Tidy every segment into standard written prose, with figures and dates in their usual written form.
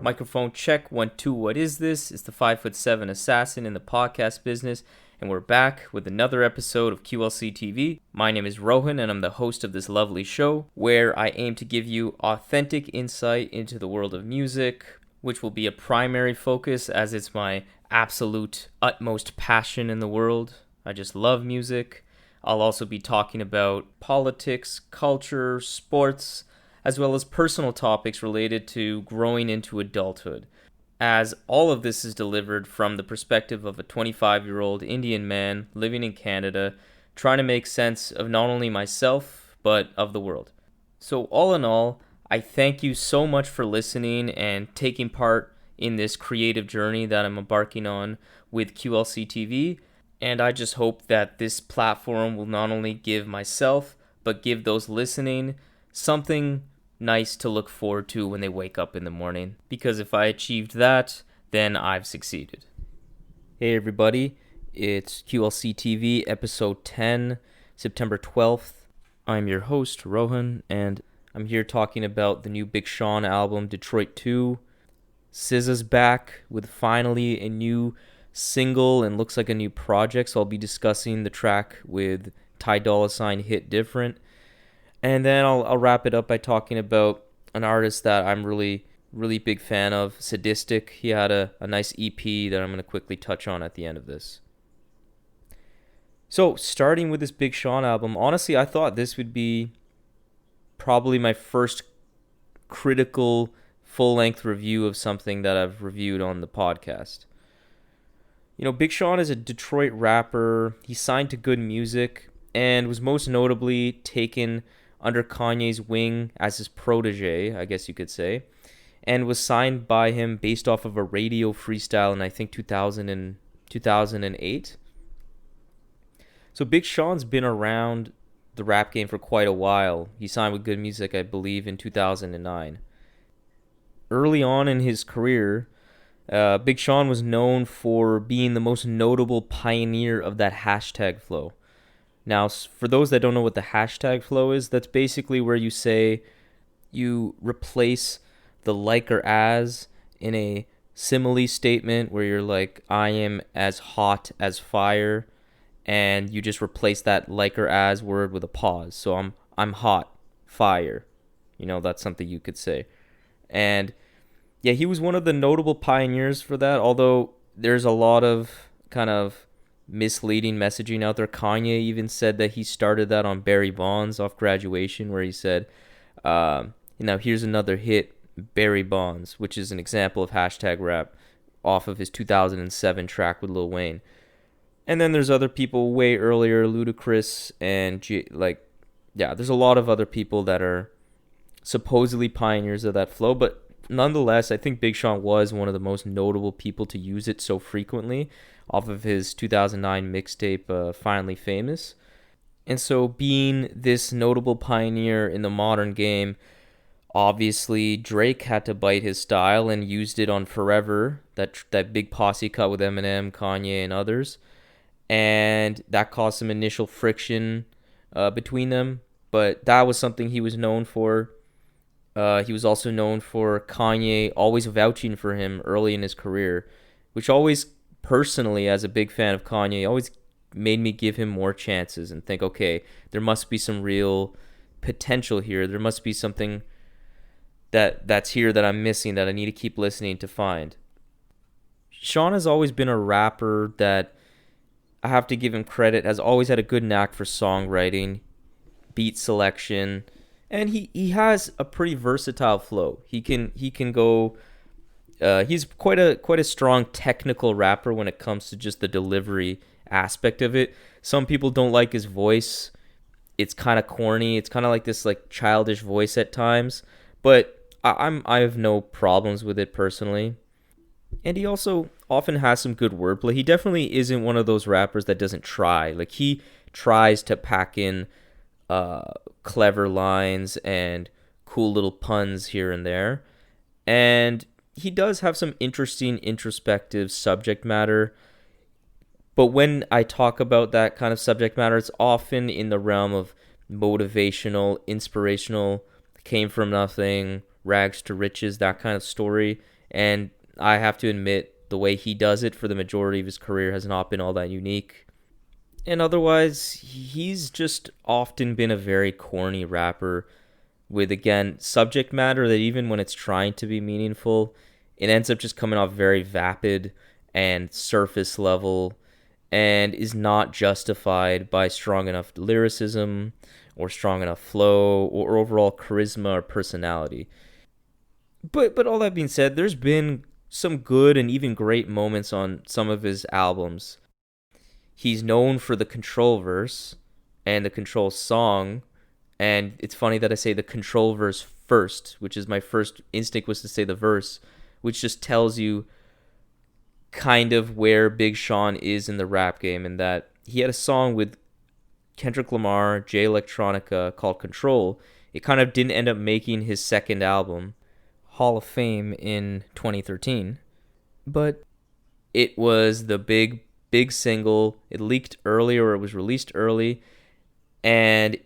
Microphone check, 1, 2, what is this? It's the 5'7" assassin in the podcast business, and we're back with another episode of QLC TV. My name is Rohan, and I'm the host of this lovely show, where I aim to give you authentic insight into the world of music, which will be a primary focus as it's my absolute utmost passion in the world. I just love music. I'll also be talking about politics, culture, sports, as well as personal topics related to growing into adulthood, as all of this is delivered from the perspective of a 25-year-old Indian man living in Canada, trying to make sense of not only myself, but of the world. So all in all, I thank you so much for listening and taking part in this creative journey that I'm embarking on with QLC TV, and I just hope that this platform will not only give myself, but give those listening something nice to look forward to when they wake up in the morning, because if I achieved that, then I've succeeded. Hey everybody, it's QLC TV episode 10, September 12th. I'm your host, Rohan, and I'm here talking about the new Big Sean album, Detroit 2. SZA's back with finally a new single and looks like a new project, so I'll be discussing the track with Ty Dolla Hit Different. And then I'll wrap it up by talking about an artist that I'm really big fan of, Sadistik. He had a nice EP that I'm going to quickly touch on at the end of this. So, starting with this Big Sean album, honestly, I thought this would be probably my first critical full-length review of something that I've reviewed on the podcast. You know, Big Sean is a Detroit rapper. He signed to Good Music and was most notably taken under Kanye's wing as his protege, I guess you could say, and was signed by him based off of a radio freestyle in, I think, 2008. So Big Sean's been around the rap game for quite a while. He signed with Good Music, I believe, in 2009. Early on in his career, Big Sean was known for being the most notable pioneer of that hashtag flow. Now, for those that don't know what the hashtag flow is, that's basically where you say you replace the like or as in a simile statement where you're like, I am as hot as fire, and you just replace that like or as word with a pause. So I'm hot, fire. You know, that's something you could say. And yeah, he was one of the notable pioneers for that, although there's a lot of kind of misleading messaging out there. Kanye even said that he started that on Barry Bonds off Graduation, where he said, here's another hit, Barry Bonds, which is an example of hashtag rap off of his 2007 track with Lil Wayne. And then there's other people way earlier, Ludacris, and there's a lot of other people that are supposedly pioneers of that flow, but nonetheless, I think Big Sean was one of the most notable people to use it so frequently off of his 2009 mixtape, Finally Famous. And so being this notable pioneer in the modern game, obviously Drake had to bite his style and used it on Forever, that big posse cut with Eminem, Kanye, and others. And that caused some initial friction between them, but that was something he was known for. He was also known for Kanye always vouching for him early in his career, which always, personally, as a big fan of Kanye, always made me give him more chances and think, okay, there must be some real potential here. There must be something that's here that I'm missing that I need to keep listening to find. Sean has always been a rapper that, I have to give him credit, has always had a good knack for songwriting, beat selection, and he has a pretty versatile flow. He can go. He's quite a strong technical rapper when it comes to just the delivery aspect of it. Some people don't like his voice. It's kind of corny. It's kind of like this like childish voice at times, but I have no problems with it personally. And he also often has some good wordplay. He definitely isn't one of those rappers that doesn't try. Like, he tries to pack in clever lines and cool little puns here and there. And he does have some interesting introspective subject matter. But when I talk about that kind of subject matter, it's often in the realm of motivational, inspirational, came from nothing, rags to riches, that kind of story. And I have to admit, the way he does it for the majority of his career has not been all that unique. And otherwise, he's just often been a very corny rapper with, again, subject matter that even when it's trying to be meaningful, it ends up just coming off very vapid and surface level and is not justified by strong enough lyricism or strong enough flow or overall charisma or personality. But all that being said, there's been some good and even great moments on some of his albums. He's known for the Control verse and the Control song, and it's funny that I say the Control verse first, which is my first instinct was to say the verse, which just tells you kind of where Big Sean is in the rap game, and that he had a song with Kendrick Lamar, Jay Electronica, called Control. It kind of didn't end up making his second album, Hall of Fame, in 2013, but it was the big single. It leaked early, or it was released early, and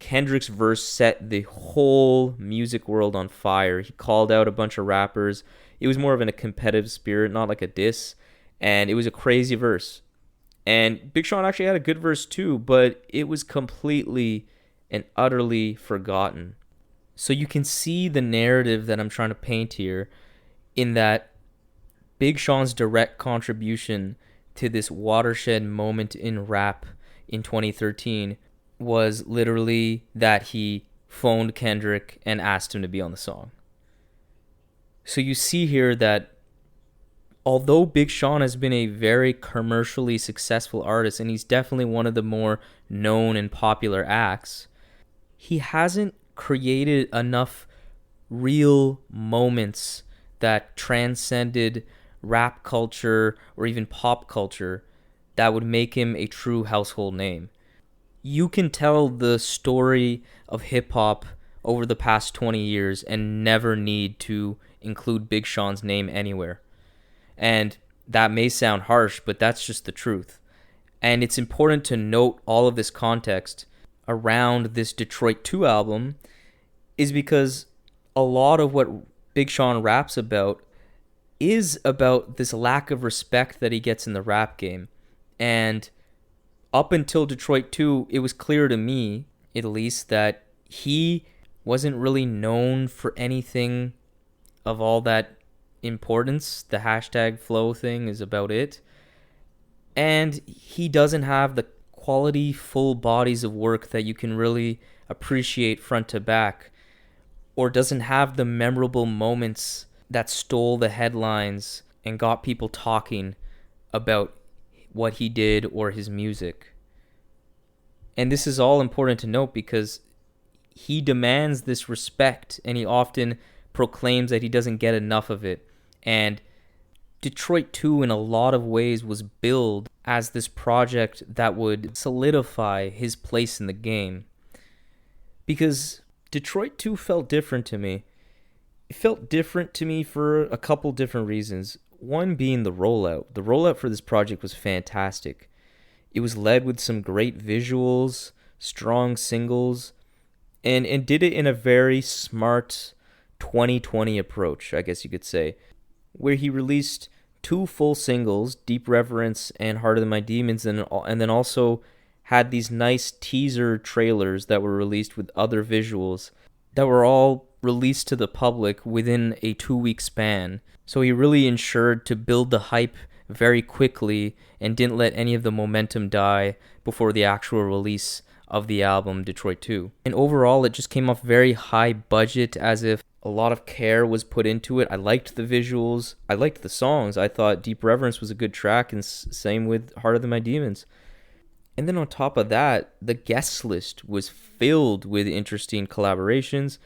Kendrick's verse set the whole music world on fire. He called out a bunch of rappers. It was more of in a competitive spirit, not like a diss, and it was a crazy verse. And Big Sean actually had a good verse too, but it was completely and utterly forgotten. So you can see the narrative that I'm trying to paint here, in that Big Sean's direct contribution to this watershed moment in rap in 2013 was literally that he phoned Kendrick and asked him to be on the song. So you see here that although Big Sean has been a very commercially successful artist, and he's definitely one of the more known and popular acts, he hasn't created enough real moments that transcended rap culture or even pop culture that would make him a true household name. You can tell the story of hip hop over the past 20 years and never need to include Big Sean's name anywhere. And that may sound harsh, but that's just the truth. And it's important to note all of this context around this Detroit 2 album is because a lot of what Big Sean raps about is about this lack of respect that he gets in the rap game. And up until Detroit 2, it was clear to me, at least, that he wasn't really known for anything of all that importance. The hashtag flow thing is about it. And he doesn't have the quality, full bodies of work that you can really appreciate front to back, or doesn't have the memorable moments that stole the headlines and got people talking about what he did or his music. And this is all important to note because he demands this respect, and he often proclaims that he doesn't get enough of it. And Detroit 2 in a lot of ways was billed as this project that would solidify his place in the game. Because Detroit 2 felt different to me. It felt different to me for a couple different reasons. One being the rollout. The rollout for this project was fantastic. It was led with some great visuals, strong singles, and did it in a very smart 2020 approach, I guess you could say, where he released 2 full singles, Deep Reverence and Harder Than My Demons, and then also had these nice teaser trailers that were released with other visuals that were all released to the public within a 2-week span. So he really ensured to build the hype very quickly and didn't let any of the momentum die before the actual release of the album Detroit 2. And overall, it just came off very high budget, as if a lot of care was put into it. I liked the visuals. I liked the songs. I thought Deep Reverence was a good track, and same with Harder Than My Demons. And then on top of that, the guest list was filled with interesting collaborations,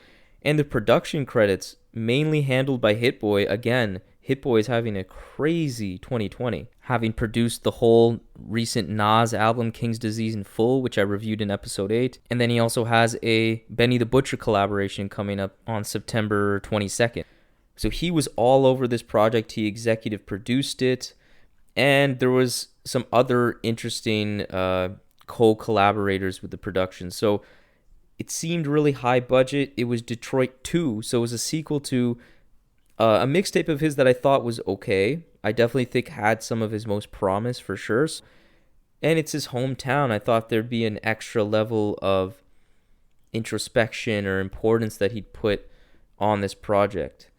and the production credits mainly handled by Hit Boy. Again, Hit Boy is having a crazy 2020, having produced the whole recent Nas album King's Disease in full, which I reviewed in episode 8. And then he also has a Benny the Butcher collaboration coming up on September 22nd. So he was all over this project. He executive produced it. And there was some other interesting co-collaborators with the production. So it seemed really high budget. It was Detroit 2, so it was a sequel to A mixtape of his that I thought was okay. I definitely think had some of his most promise for sure. And it's his hometown. I thought there'd be an extra level of introspection or importance that he'd put on this project.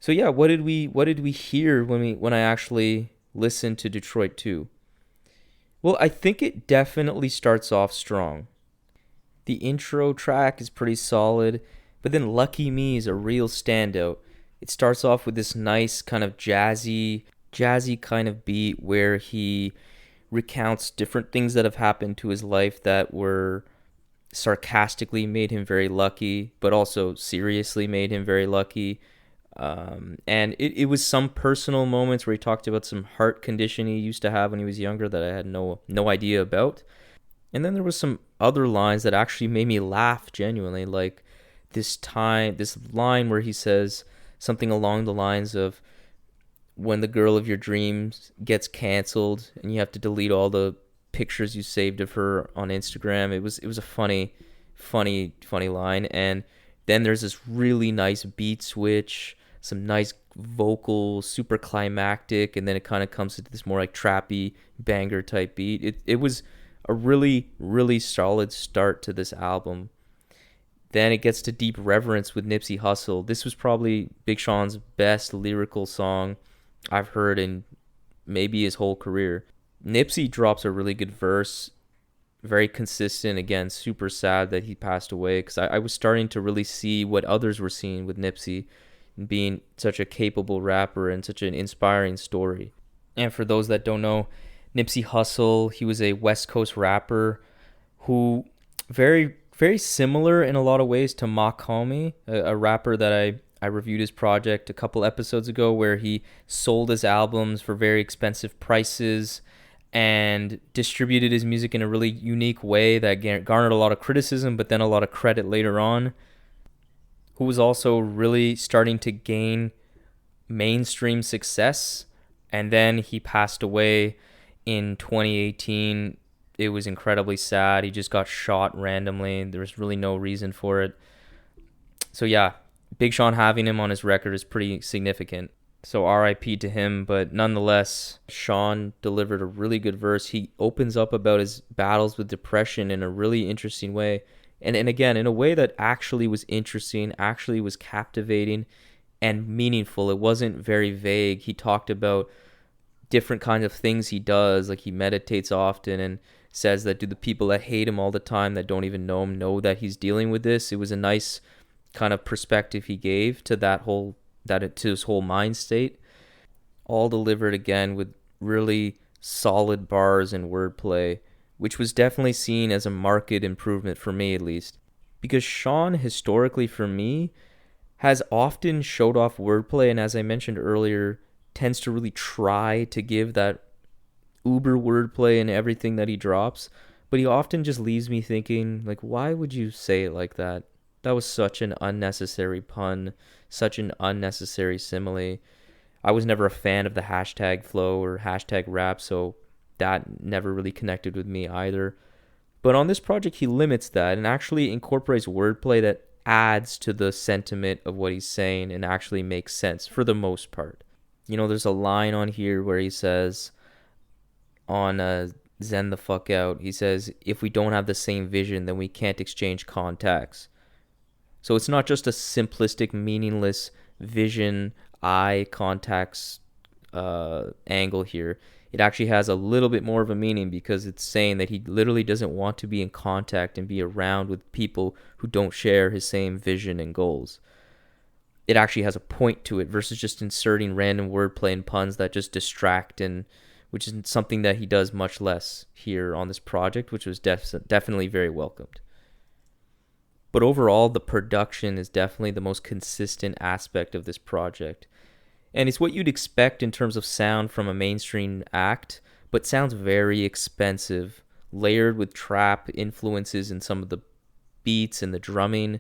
So yeah, what did we hear when I actually listened to Detroit 2? Well, I think it definitely starts off strong. The intro track is pretty solid, but then Lucky Me is a real standout. It starts off with this nice kind of jazzy kind of beat where he recounts different things that have happened to his life that were sarcastically made him very lucky, but also seriously made him very lucky. And it was some personal moments where he talked about some heart condition he used to have when he was younger that I had no idea about. And then there was some other lines that actually made me laugh genuinely, like this line where he says something along the lines of, when the girl of your dreams gets canceled and you have to delete all the pictures you saved of her on Instagram. It was a funny line. And then there's this really nice beat switch, some nice vocal, super climactic, and then it kind of comes to this more like trappy banger type beat. It was a really solid start to this album. Then it gets to Deep Reverence with Nipsey Hussle. This was probably Big Sean's best lyrical song I've heard in maybe his whole career. Nipsey drops a really good verse, very consistent. Again, super sad that he passed away, because I was starting to really see what others were seeing with Nipsey, being such a capable rapper and such an inspiring story. And for those that don't know, Nipsey Hussle, he was a West Coast rapper who very similar in a lot of ways to Mock Homie, a rapper that I reviewed his project a couple episodes ago, where he sold his albums for very expensive prices and distributed his music in a really unique way that garnered a lot of criticism, but then a lot of credit later on. Who was also really starting to gain mainstream success. And then he passed away in 2018. It was incredibly sad. He just got shot randomly. There was really no reason for it. So yeah, Big Sean having him on his record is pretty significant. So RIP to him, but nonetheless, Sean delivered a really good verse. He opens up about his battles with depression in a really interesting way. And again, in a way that actually was interesting, actually was captivating and meaningful. It wasn't very vague. He talked about different kinds of things he does, like he meditates often and says that, do the people that hate him all the time that don't even know him know that he's dealing with this? It was a nice kind of perspective he gave to to his whole mind state, all delivered again with really solid bars and wordplay, which was definitely seen as a marked improvement for me, at least, because Sean historically for me has often showed off wordplay, and as I mentioned earlier, tends to really try to give that uber wordplay in everything that he drops, but he often just leaves me thinking, like, why would you say it like that? That was such an unnecessary pun, such an unnecessary simile. I was never a fan of the hashtag flow or hashtag rap, so that never really connected with me either. But on this project, he limits that and actually incorporates wordplay that adds to the sentiment of what he's saying and actually makes sense for the most part. You know, there's a line on here where he says, on Zen the Fuck Out, he says, if we don't have the same vision, then we can't exchange contacts. So it's not just a simplistic, meaningless vision, eye contacts angle here. It actually has a little bit more of a meaning, because it's saying that he literally doesn't want to be in contact and be around with people who don't share his same vision and goals. It actually has a point to it versus just inserting random wordplay and puns that just distract, and which is something that he does much less here on this project, which was definitely very welcomed. But overall, the production is definitely the most consistent aspect of this project. And it's what you'd expect in terms of sound from a mainstream act, but sounds very expensive, layered with trap influences in some of the beats and the drumming.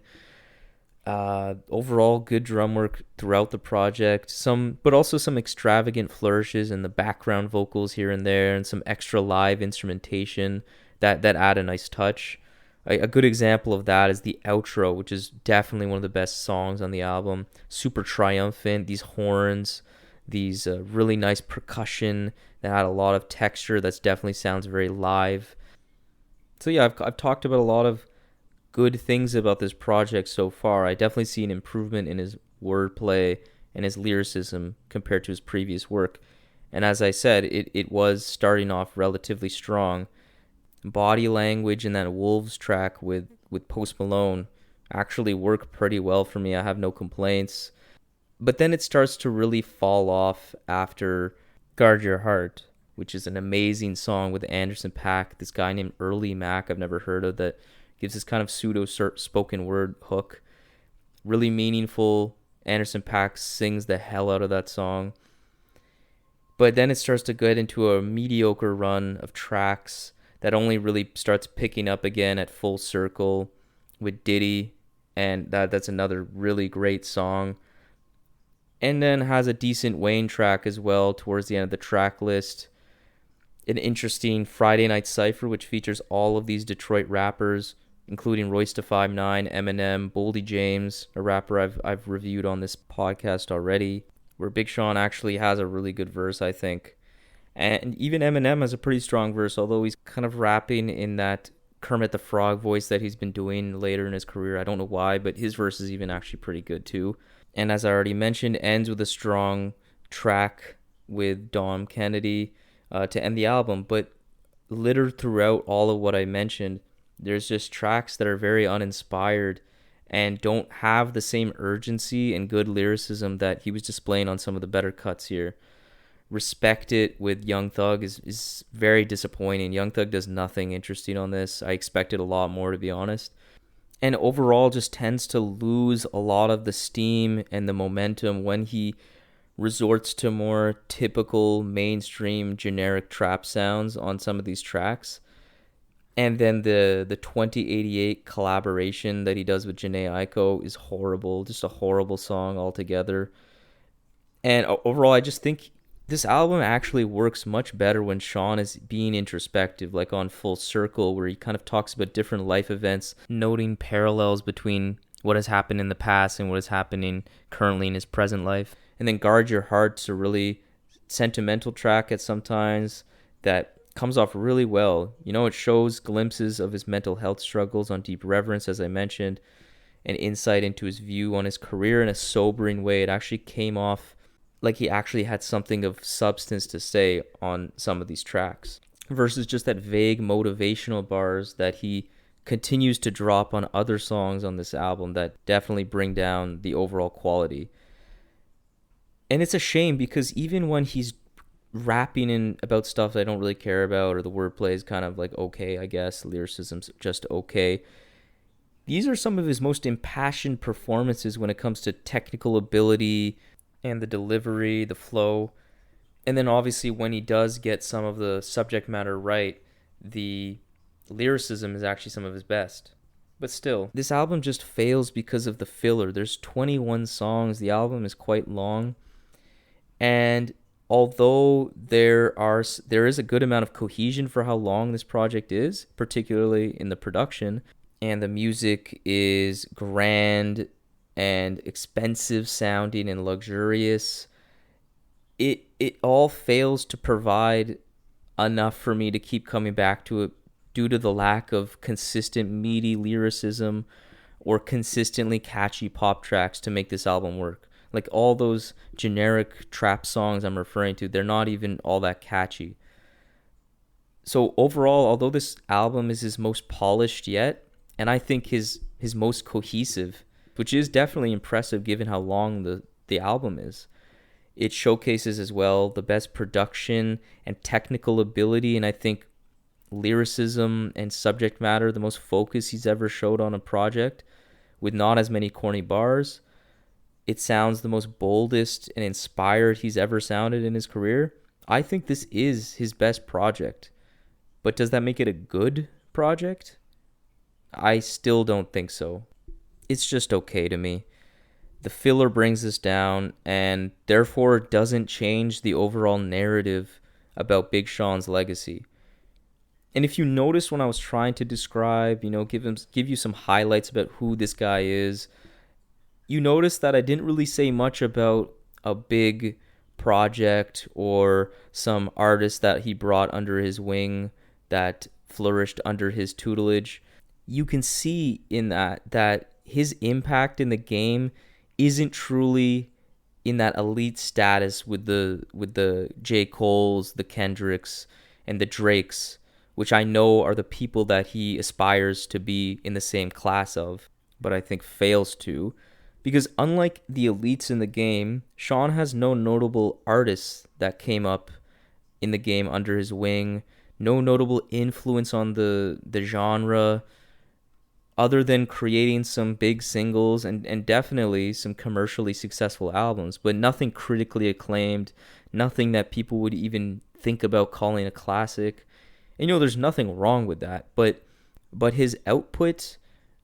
Overall, good drum work throughout the project, but also some extravagant flourishes in the background vocals here and there, and some extra live instrumentation that add a nice touch. A good example of that is the outro, which is definitely one of the best songs on the album. Super triumphant, these horns, these really nice percussion that had a lot of texture. That definitely sounds very live. So yeah, I've talked about a lot of good things about this project so far. I definitely see an improvement in his wordplay and his lyricism compared to his previous work. And as I said, it was starting off relatively strong. Body language and that Wolves track with Post Malone actually work pretty well for me. I have no complaints. But then it starts to really fall off after Guard Your Heart, which is an amazing song with Anderson .Paak, this guy named Early Mac I've never heard of, that gives this kind of pseudo spoken word hook. Really meaningful. Anderson .Paak sings the hell out of that song. But then it starts to get into a mediocre run of tracks that only really starts picking up again at Full Circle with Diddy, and that's another really great song. And then has a decent Wayne track as well towards the end of the track list. An interesting Friday Night Cypher, which features all of these Detroit rappers, including Royce da 5'9", Eminem, Boldy James, a rapper I've reviewed on this podcast already, where Big Sean actually has a really good verse, I think. And even Eminem has a pretty strong verse, although he's kind of rapping in that Kermit the Frog voice that he's been doing later in his career. I don't know why, but his verse is even actually pretty good too. And as I already mentioned, ends with a strong track with Dom Kennedy to end the album. But littered throughout all of what I mentioned, there's just tracks that are very uninspired and don't have the same urgency and good lyricism that he was displaying on some of the better cuts here. Respect It with Young Thug is very disappointing. Young Thug does nothing interesting on this. I expected a lot more, to be honest. And overall just tends to lose a lot of the steam and the momentum when he resorts to more typical mainstream generic trap sounds on some of these tracks. And then the 2088 collaboration that he does with Jhené Aiko is horrible. Just a horrible song altogether. And overall, I just think this album actually works much better when Sean is being introspective, like on Full Circle, where he kind of talks about different life events, noting parallels between what has happened in the past and what is happening currently in his present life. And then Guard Your Heart's a really sentimental track at sometimes that comes off really well. You know, it shows glimpses of his mental health struggles on Deep Reverence, as I mentioned, and insight into his view on his career in a sobering way. It actually came off like he actually had something of substance to say on some of these tracks, versus just that vague motivational bars that he continues to drop on other songs on this album that definitely bring down the overall quality. And it's a shame because even when he's rapping in about stuff that I don't really care about, or the wordplay is kind of like okay, I guess, lyricism's just okay, these are some of his most impassioned performances when it comes to technical ability and the delivery, the flow. And then obviously when he does get some of the subject matter right, the lyricism is actually some of his best. But still, this album just fails because of the filler. There's 21 songs. The album is quite long. And although there is a good amount of cohesion for how long this project is, particularly in the production, and the music is grand and expensive sounding and luxurious, it all fails to provide enough for me to keep coming back to it due to the lack of consistent meaty lyricism or consistently catchy pop tracks to make this album work. Like all those generic trap songs I'm referring to, they're not even all that catchy. So overall, although this album is his most polished yet, and I think his most cohesive, which is definitely impressive given how long the album is, it showcases as well the best production and technical ability, and I think lyricism and subject matter, the most focus he's ever showed on a project, with not as many corny bars. It sounds the most boldest and inspired he's ever sounded in his career. I think this is his best project. But does that make it a good project? I still don't think so. It's just okay to me. The filler brings us down and therefore doesn't change the overall narrative about Big Sean's legacy. And if you notice when I was trying to describe, give you some highlights about who this guy is, you notice that I didn't really say much about a big project or some artist that he brought under his wing that flourished under his tutelage. You can see in that his impact in the game isn't truly in that elite status with the J. Coles, the Kendricks, and the Drakes, which I know are the people that he aspires to be in the same class of, but I think fails to. Because unlike the elites in the game, Sean has no notable artists that came up in the game under his wing, no notable influence on the genre, other than creating some big singles and definitely some commercially successful albums, but nothing critically acclaimed, nothing that people would even think about calling a classic. And there's nothing wrong with that, but his output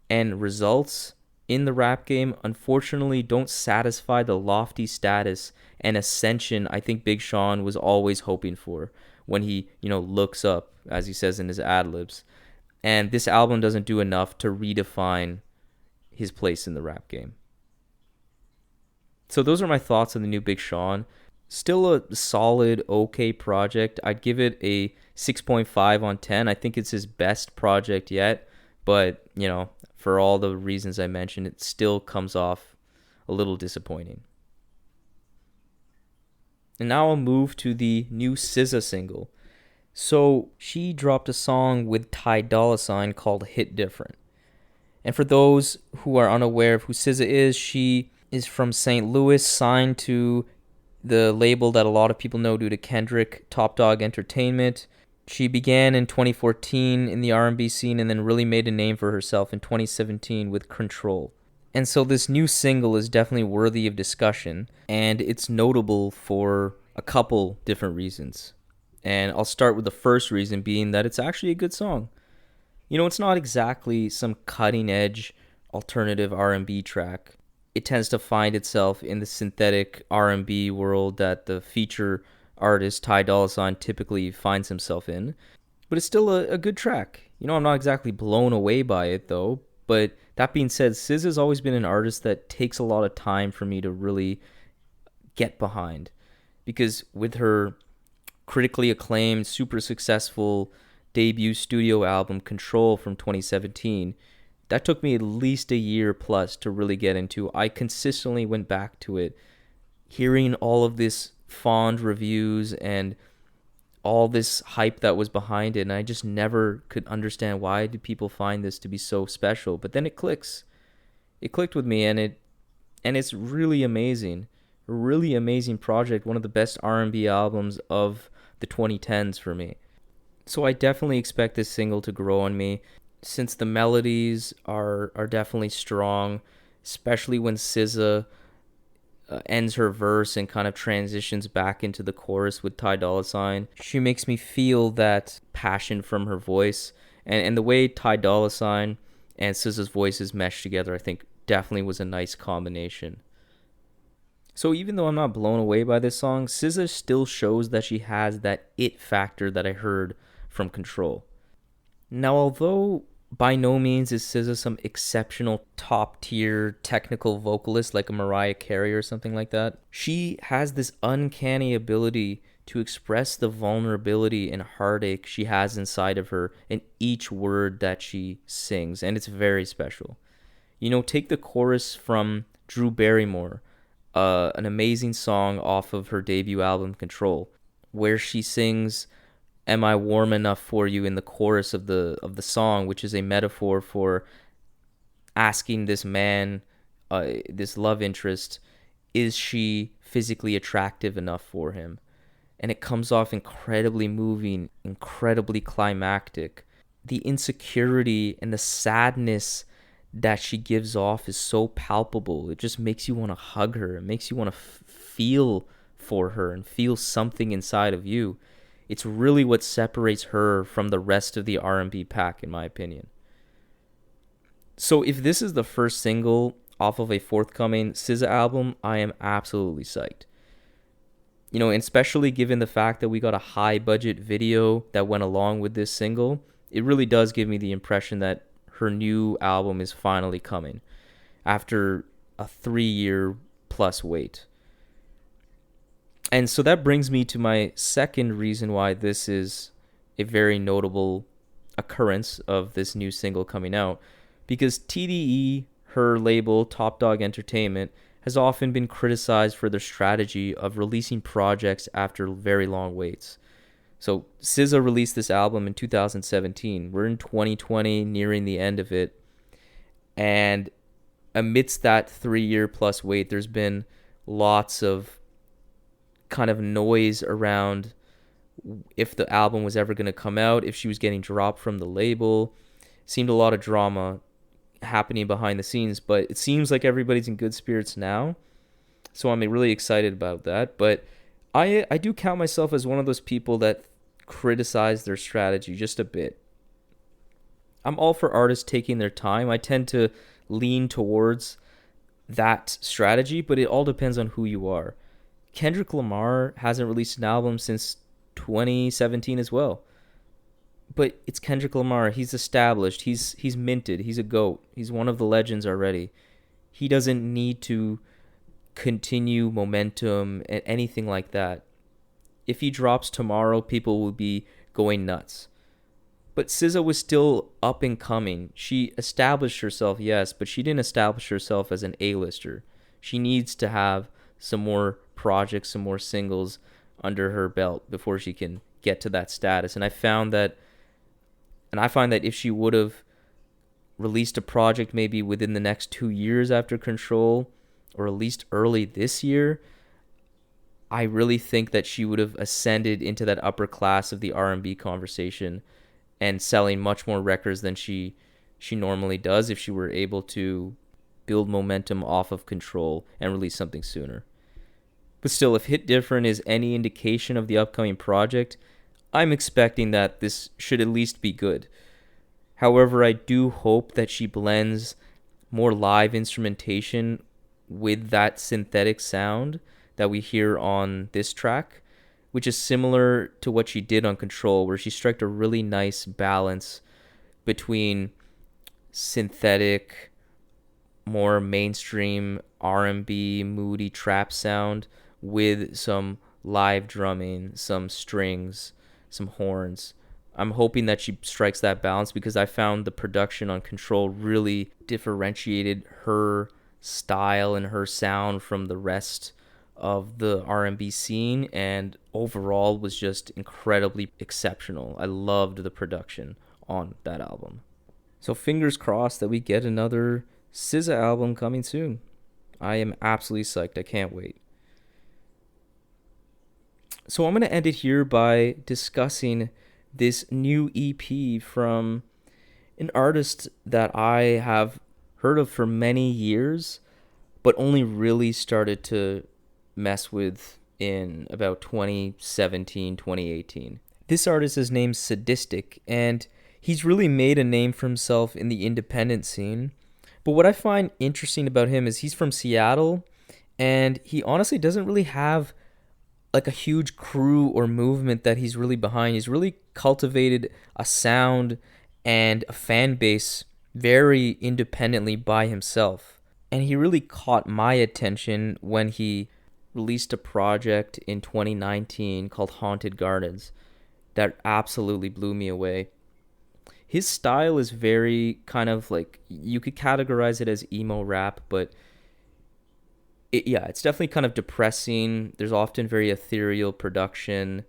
and results in the rap game unfortunately don't satisfy the lofty status and ascension I think Big Sean was always hoping for when he, looks up, as he says in his ad-libs. And this album doesn't do enough to redefine his place in the rap game. So those are my thoughts on the new Big Sean. Still a solid, okay project. I'd give it a 6.5 on 10. I think it's his best project yet. But, for all the reasons I mentioned, it still comes off a little disappointing. And now I'll move to the new SZA single. So she dropped a song with Ty Dolla called Hit Different. And for those who are unaware of who SZA is, she is from St. Louis, signed to the label that a lot of people know due to Kendrick, Top Dog Entertainment. She began in 2014 in the R&B scene and then really made a name for herself in 2017 with Control. And so this new single is definitely worthy of discussion, and it's notable for a couple different reasons. And I'll start with the first reason being that it's actually a good song. It's not exactly some cutting-edge alternative R&B track. It tends to find itself in the synthetic R&B world that the feature artist Ty Dolla typically finds himself in. But it's still a good track. I'm not exactly blown away by it, though. But that being said, SZA's always been an artist that takes a lot of time for me to really get behind. Because with her critically acclaimed, super successful debut studio album Control from 2017, that took me at least a year plus to really get into. I consistently went back to it, hearing all of this fond reviews and all this hype that was behind it, and I just never could understand why do people find this to be so special. But then it clicks. It clicked with me, and it's really amazing. A really amazing project, one of the best R&B albums of the 2010s for me. So I definitely expect this single to grow on me, since the melodies are definitely strong, especially when SZA ends her verse and kind of transitions back into the chorus with Ty Dolla. She makes me feel that passion from her voice, and the way Ty Dolla and SZA's voices mesh together, I think definitely was a nice combination. So even though I'm not blown away by this song, SZA still shows that she has that it factor that I heard from Control. Now, although by no means is SZA some exceptional top-tier technical vocalist like a Mariah Carey or something like that, she has this uncanny ability to express the vulnerability and heartache she has inside of her in each word that she sings, and it's very special. Take the chorus from Drew Barrymore, an amazing song off of her debut album Control, where she sings "Am I warm enough for you" in the chorus of the song, which is a metaphor for asking this man, this love interest, is she physically attractive enough for him? And it comes off incredibly moving, incredibly climactic. The insecurity and the sadness that she gives off is so palpable. It just makes you want to hug her. It makes you want to feel for her and feel something inside of you. It's really what separates her from the rest of the R&B pack, in my opinion. So if this is the first single off of a forthcoming SZA album, I am absolutely psyched. And especially given the fact that we got a high budget video that went along with this single, it really does give me the impression that her new album is finally coming after a 3-year plus wait. And so that brings me to my second reason why this is a very notable occurrence of this new single coming out, because TDE, her label, Top Dog Entertainment, has often been criticized for their strategy of releasing projects after very long waits. So SZA released this album in 2017. We're in 2020, nearing the end of it. And amidst that 3-year plus wait, there's been lots of kind of noise around if the album was ever going to come out, if she was getting dropped from the label. Seemed a lot of drama happening behind the scenes, but it seems like everybody's in good spirits now, so I'm really excited about that. But I do count myself as one of those people that criticize their strategy just a bit. I'm all for artists taking their time. I tend to lean towards that strategy, but it all depends on who you are. Kendrick Lamar hasn't released an album since 2017 as well. But it's Kendrick Lamar. He's established. He's minted. He's a GOAT. He's one of the legends already. He doesn't need to continue momentum and anything like that. If he drops tomorrow, people will be going nuts. But SZA was still up and coming. She established herself, yes, but she didn't establish herself as an A-lister. She needs to have some more projects, some more singles under her belt before she can get to that status. And I find that if she would have released a project maybe within the next 2 years after Control, or at least early this year, I really think that she would have ascended into that upper class of the R&B conversation and selling much more records than she normally does if she were able to build momentum off of Control and release something sooner. But still, if Hit Different is any indication of the upcoming project, I'm expecting that this should at least be good. However, I do hope that she blends more live instrumentation with that synthetic sound that we hear on this track, which is similar to what she did on Control, where she struck a really nice balance between synthetic, more mainstream R&B, moody trap sound with some live drumming, some strings, some horns. I'm hoping that she strikes that balance, because I found the production on Control really differentiated her style and her sound from the rest of the R&B scene, and overall was just incredibly exceptional. I loved the production on that album. So fingers crossed that we get another SZA album coming soon. I am absolutely psyched. I can't wait. So I'm going to end it here by discussing this new EP from an artist that I have heard of for many years, but only really started to mess with in about 2017, 2018. This artist is named Sadistik, and he's really made a name for himself in the independent scene. But what I find interesting about him is he's from Seattle, and he honestly doesn't really have like a huge crew or movement that he's really behind. He's really cultivated a sound and a fan base very independently by himself. And he really caught my attention when he released a project in 2019 called Haunted Gardens that absolutely blew me away. His style is very kind of like, you could categorize it as emo rap, but it's definitely kind of depressing. There's often very ethereal production,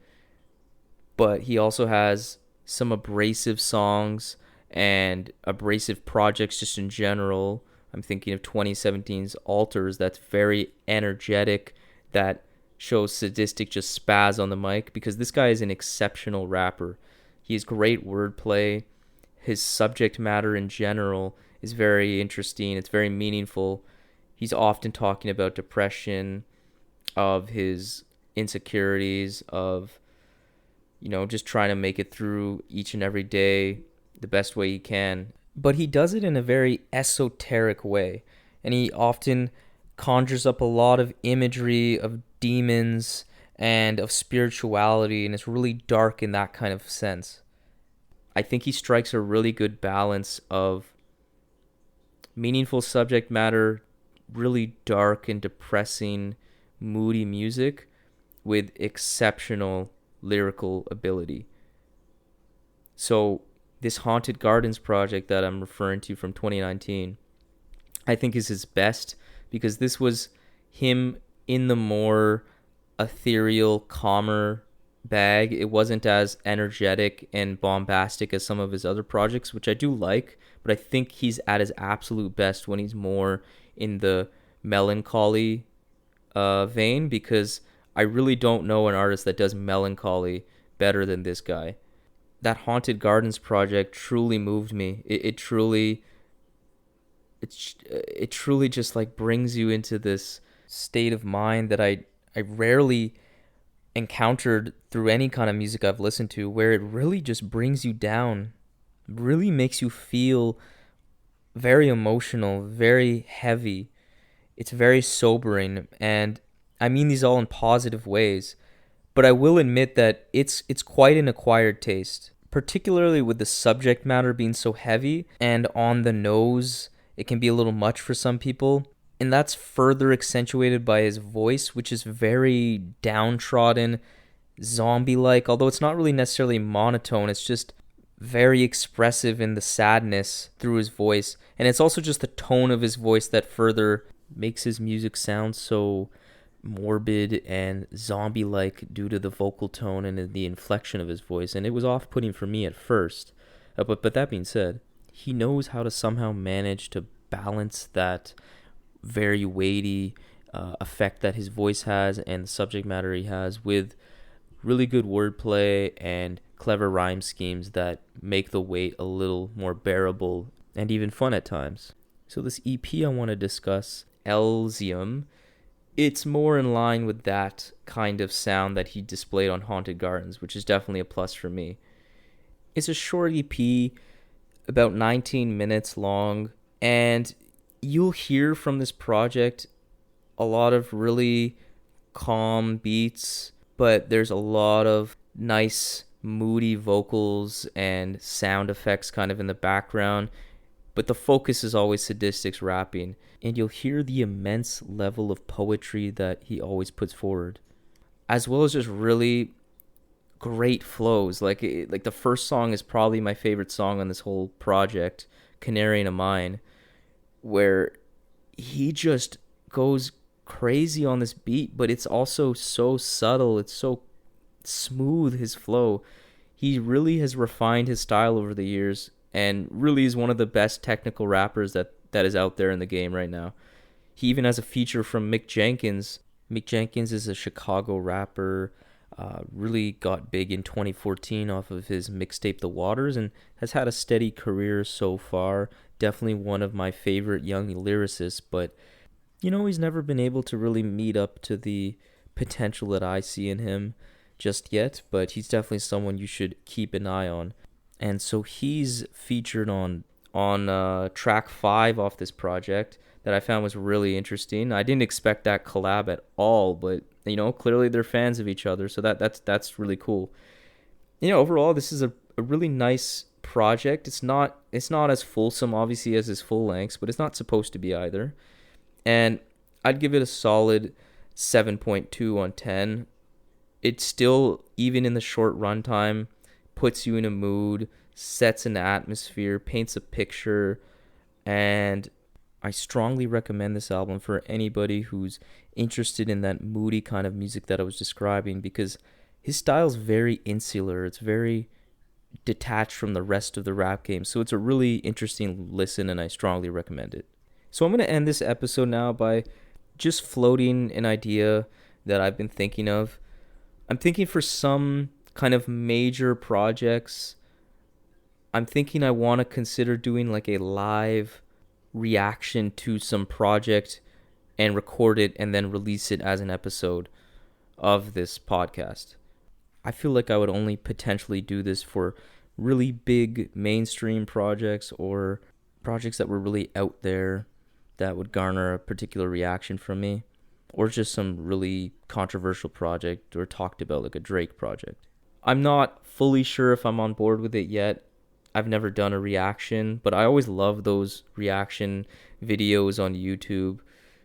but he also has some abrasive songs and abrasive projects just in general. I'm thinking of 2017's Alters, that's very energetic, that shows Sadistik just spaz on the mic, because this guy is an exceptional rapper. He has great wordplay. His subject matter in general is very interesting. It's very meaningful. He's often talking about depression, of his insecurities, of, just trying to make it through each and every day the best way he can. But he does it in a very esoteric way. And he often conjures up a lot of imagery of demons and of spirituality, and it's really dark in that kind of sense. I think he strikes a really good balance of meaningful subject matter, really dark and depressing, moody music with exceptional lyrical ability. So, this Haunted Gardens project that I'm referring to from 2019, I think is his best because this was him in the more ethereal, calmer bag. It wasn't as energetic and bombastic as some of his other projects, which I do like, but I think he's at his absolute best when he's more in the melancholy vein, because I really don't know an artist that does melancholy better than this guy. That Haunted Gardens project truly moved me. It truly just like brings you into this state of mind that I rarely encountered through any kind of music I've listened to, where it really just brings you down, really makes you feel very emotional, very heavy. It's very sobering, and I mean these all in positive ways. But I will admit that it's quite an acquired taste, particularly with the subject matter being so heavy and on the nose. It can be a little much for some people, and that's further accentuated by his voice, which is very downtrodden, zombie-like. Although it's not really necessarily monotone, it's just very expressive in the sadness through his voice, and it's also just the tone of his voice that further makes his music sound so morbid and zombie-like due to the vocal tone and the inflection of his voice. And it was off-putting for me at first, but that being said, he knows how to somehow manage to balance that very weighty effect that his voice has and the subject matter he has with really good wordplay and clever rhyme schemes that make the weight a little more bearable and even fun at times. So this EP I want to discuss, Elysium, it's more in line with that kind of sound that he displayed on Haunted Gardens, which is definitely a plus for me. It's a short EP, about 19 minutes long, and you'll hear from this project a lot of really calm beats, but there's a lot of nice moody vocals and sound effects kind of in the background, but the focus is always Sadistik's rapping, and you'll hear the immense level of poetry that he always puts forward, as well as just really great flows. Like the first song is probably my favorite song on this whole project, Canary in a Mine, where he just goes crazy on this beat, but it's also so subtle, it's so smooth, his flow. He really has refined his style over the years and really is one of the best technical rappers that is out there in the game right now. He even has a feature from Mick Jenkins. Mick Jenkins is a Chicago rapper, really got big in 2014 off of his mixtape The Waters, and has had a steady career so far. Definitely one of my favorite young lyricists, but he's never been able to really meet up to the potential that I see in him just yet, but he's definitely someone you should keep an eye on. And so he's featured on track 5 off this project that I found was really interesting. I didn't expect that collab at all, but clearly they're fans of each other, so that's really cool. Overall this is a really nice project. It's not as fulsome obviously as his full lengths, but it's not supposed to be either. And I'd give it a solid 7.2 on 10. It still, even in the short runtime, puts you in a mood, sets an atmosphere, paints a picture, and I strongly recommend this album for anybody who's interested in that moody kind of music that I was describing, because his style's very insular. It's very detached from the rest of the rap game, so it's a really interesting listen, and I strongly recommend it. So I'm going to end this episode now by just floating an idea that I've been thinking of. I'm thinking for some kind of major projects, I'm thinking I want to consider doing like a live reaction to some project and record it and then release it as an episode of this podcast. I feel like I would only potentially do this for really big mainstream projects or projects that were really out there that would garner a particular reaction from me, or just some really controversial project or talked about like a Drake project. I'm not fully sure if I'm on board with it yet. I've never done a reaction, but I always love those reaction videos on YouTube.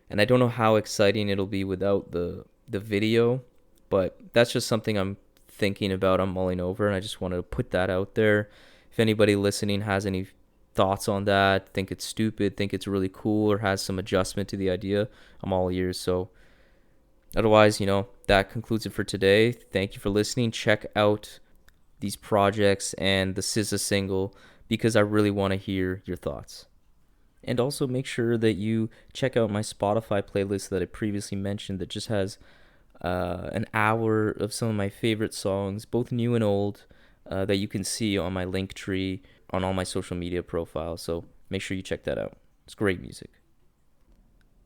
And I don't know how exciting it'll be without the video, but that's just something I'm thinking about, I'm mulling over, and I just wanted to put that out there. If anybody listening has any thoughts on that, think it's stupid, think it's really cool, or has some adjustment to the idea, I'm all ears. So otherwise, that concludes it for today. Thank you for listening. Check out these projects and the SZA single because I really want to hear your thoughts. And also make sure that you check out my Spotify playlist that I previously mentioned that just has an hour of some of my favorite songs, both new and old, that you can see on my link tree on all my social media profiles. So make sure you check that out. It's great music.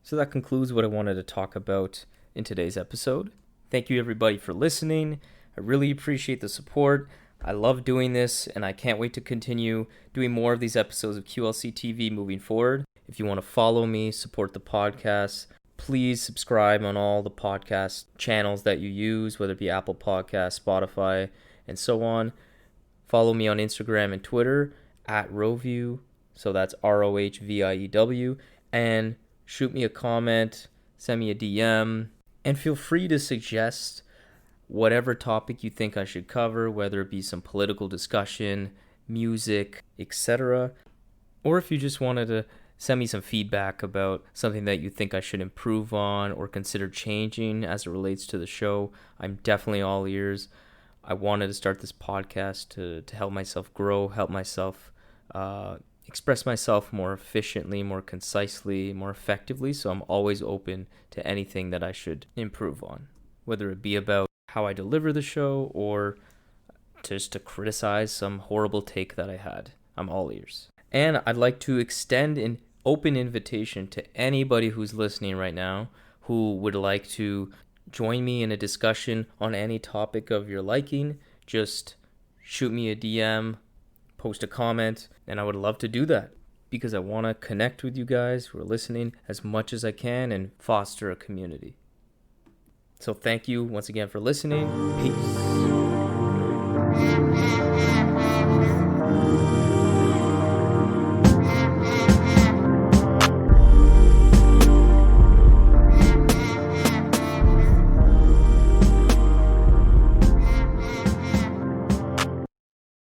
So that concludes what I wanted to talk about in today's episode. Thank you everybody for listening. I really appreciate the support. I love doing this, and I can't wait to continue doing more of these episodes of QLC TV moving forward. If you want to follow me, support the podcast, please subscribe on all the podcast channels that you use, whether it be Apple Podcasts, Spotify, and so on. Follow me on Instagram and Twitter at Rohview, so that's ROHVIEW, and shoot me a comment, send me a DM, and feel free to suggest whatever topic you think I should cover, whether it be some political discussion, music, etc. Or if you just wanted to send me some feedback about something that you think I should improve on or consider changing as it relates to the show, I'm definitely all ears. I wanted to start this podcast to help myself grow, help myself express myself more efficiently, more concisely, more effectively. So I'm always open to anything that I should improve on, whether it be about how I deliver the show or just to criticize some horrible take that I had. I'm all ears. And I'd like to extend an open invitation to anybody who's listening right now who would like to join me in a discussion on any topic of your liking. Just shoot me a DM, post a comment, and I would love to do that because I want to connect with you guys who are listening as much as I can and foster a community. So thank you once again for listening. Peace.